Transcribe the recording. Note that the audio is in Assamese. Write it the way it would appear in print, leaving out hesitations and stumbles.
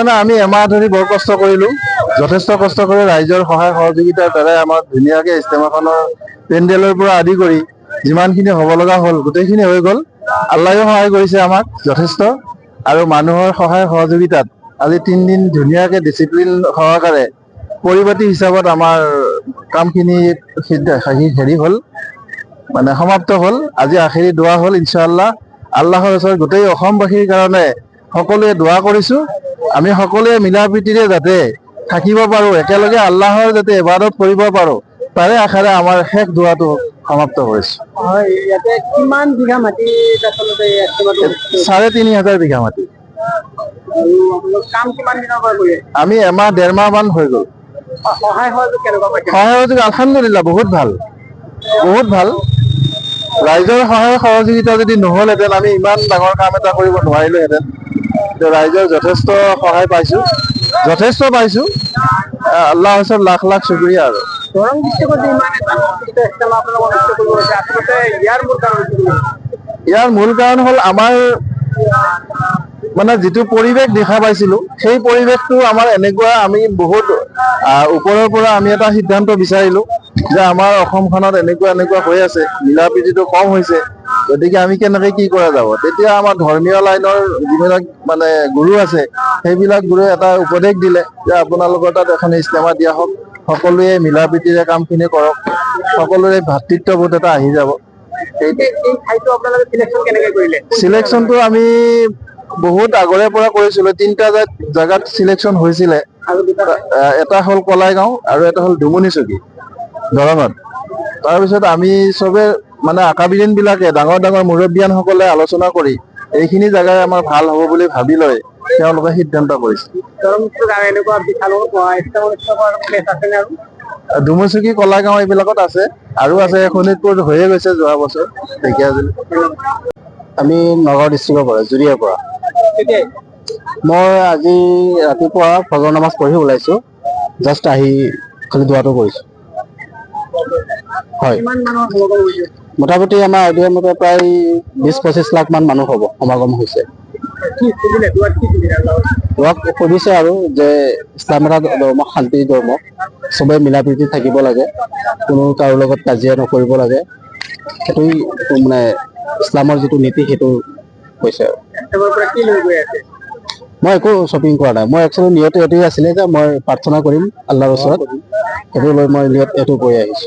মানে আমি এমাহ ধৰি বৰ কষ্ট কৰিলো, যথেষ্ট কষ্ট কৰি ৰাইজৰ সহায় সহযোগিতাৰ দ্বাৰাই আমাৰ ধুনীয়াকে ইজতেমাখনৰ পেণ্ডেলৰ পৰা আদি কৰি যিমানখিনি হ'ব লগা হ'ল গোটেইখিনি হৈ গ'ল। আল্লাহেও সহায় কৰিছে আমাক যথেষ্ট, আৰু মানুহৰ সহায় সহযোগিতাত আজি 3 দিন ধুনীয়াকে ডিচিপ্লিন সহকাৰে পৰিপাটি হিচাপত আমাৰ কামখিনি হেৰি হ'ল, মানে সমাপ্ত হ'ল। আজি আখেৰি দোৱা হ'ল ইনশাআল্লাহ। আল্লাহৰ ওচৰত গোটেই অসমবাসীৰ কাৰণে সকলোৱে দোৱা কৰিছো, আমি সকলোৱে মিলা প্ৰীতিৰে যাতে থাকিব পাৰো, একেলগে আল্লাহৰ যাতে ইবাদত কৰিব পাৰো, তাৰে আশাৰে আমাৰ শেষ দোৱাটো সমাপ্ত কৰিছো। ইয়াতে কিমান বিঘা মাটি আচলতে ৩,৫০০ বিঘা মাটি। কাম কিমান দিনৰ পৰা কৰি আছে? আমি এমাহ ১.৫ মাহ মান হৈ গ'ল। সহায় সহযোগ কেনেকুৱা পাইছে? সহায় সহযোগ আলহামদুলিল্লাহ বহুত ভাল, বহুত ভাল। ৰাইজৰ সহায় সহযোগিতা যদি নহ'লহেঁতেন আমি ইমান ডাঙৰ কাম এটা কৰিব নোৱাৰিলোহেঁতেন। ৰাইজৰ যথেষ্ট সহায় পাইছো, যথেষ্ট পাইছো। আল্লাহৰ ওচৰত লাখ লাখ শুকৰিয়া। আৰু দৰং ডিষ্ট্ৰিক্টত ইমান এটা ইজতেমা আপোনালোকে অনুষ্ঠিত কৰিব গৈছে, আচলতে ইয়াৰ মূল কাৰণ কি? ইয়াৰ মূল কাৰণ হ'ল আমাৰ মানে যিটো পৰিৱেশ দেখা পাইছিলো, সেই পৰিৱেশটো আমাৰ এনেকুৱা, আমি বহুত ওপৰৰ পৰা আমি এটা সিদ্ধান্ত বিচাৰিলো যে আমাৰ অসমখনত এনেকুৱা হৈ আছে, মিলা প্ৰীতিটো কম হৈছে, গতিকে আমি কেনেকে কি কৰা যাব। তেতিয়া আমাৰ ধৰ্মীয় লাইনৰ যিবিলাক মানে গুৰু আছে, সেইবিলাক গুৰুৱে এটা উপদেশ দিলে যে আপোনালোকৰ তাত এখন ইজতেমা দিয়া হওক, সকলোৱে মিলা প্ৰীতিৰে কামখিনি কৰক, সকলোৰে ভাতৃত্ববোধ এটা আহি যাব। চিলেকশ্যনটো আমি বহুত আগৰে পৰা কৰিছিলো, 3টা জাগাত চিলেকশ্যন হৈছিলে। এটা হ'ল কলাইগাঁও আৰু এটা হ'ল ডুমুনিচুকী দৰঙত। তাৰপিছত আমি চবে মানে আকাবিৰিন বিলাকে, ডাঙৰ ডাঙৰ মুৰব্বীয়ানসকলে আলোচনা কৰি এইখিনি জাগাই আমাৰ ভাল হ'ব বুলি ভাবি লৈ তেওঁলোকে সিদ্ধান্ত কৰিছে। ডুমুচুকী, কলাইগাঁও এইবিলাকত আছে, আৰু আছে শোণিতপুৰ হৈয়ে গৈছে যোৱা বছৰ ঢেকীয়াজুলি। আমি নগাঁও ডিষ্ট্ৰিক্টৰ পৰা, জুৰিয়াৰ পৰা। মই আজি ৰাতিপুৱা ফজৰ নামাজ পঢ়ি ওলাইছো, জাষ্ট আহি খালি দোৱাটো কৰিছো। হয়, মোটামুটি আমাৰ আইডিয়া মতে প্ৰায় ২০-২৫ লাখ মান মানুহ হ'ব সমাগম হৈছে। সুধিছে আৰু যে ইছলাম এটা ধৰ্ম, শান্তিৰ ধৰ্ম, চবে মিলা প্ৰীতি থাকিব লাগে, কোনো কাৰো লগত কাজিয়া নকৰিব লাগে, সেইটোৱেই মানে ইছলামৰ যিটো নীতি সেইটো কৈছে। মই একো শ্বপিং কৰা নাই, মই একচুৱেলি নিয়ত এইটোৱে আছিলে যে মই প্ৰাৰ্থনা কৰিম আল্লাহৰ ওচৰত, সেইটো লৈ মই নিয়ত এইটো কৰি আহিছো।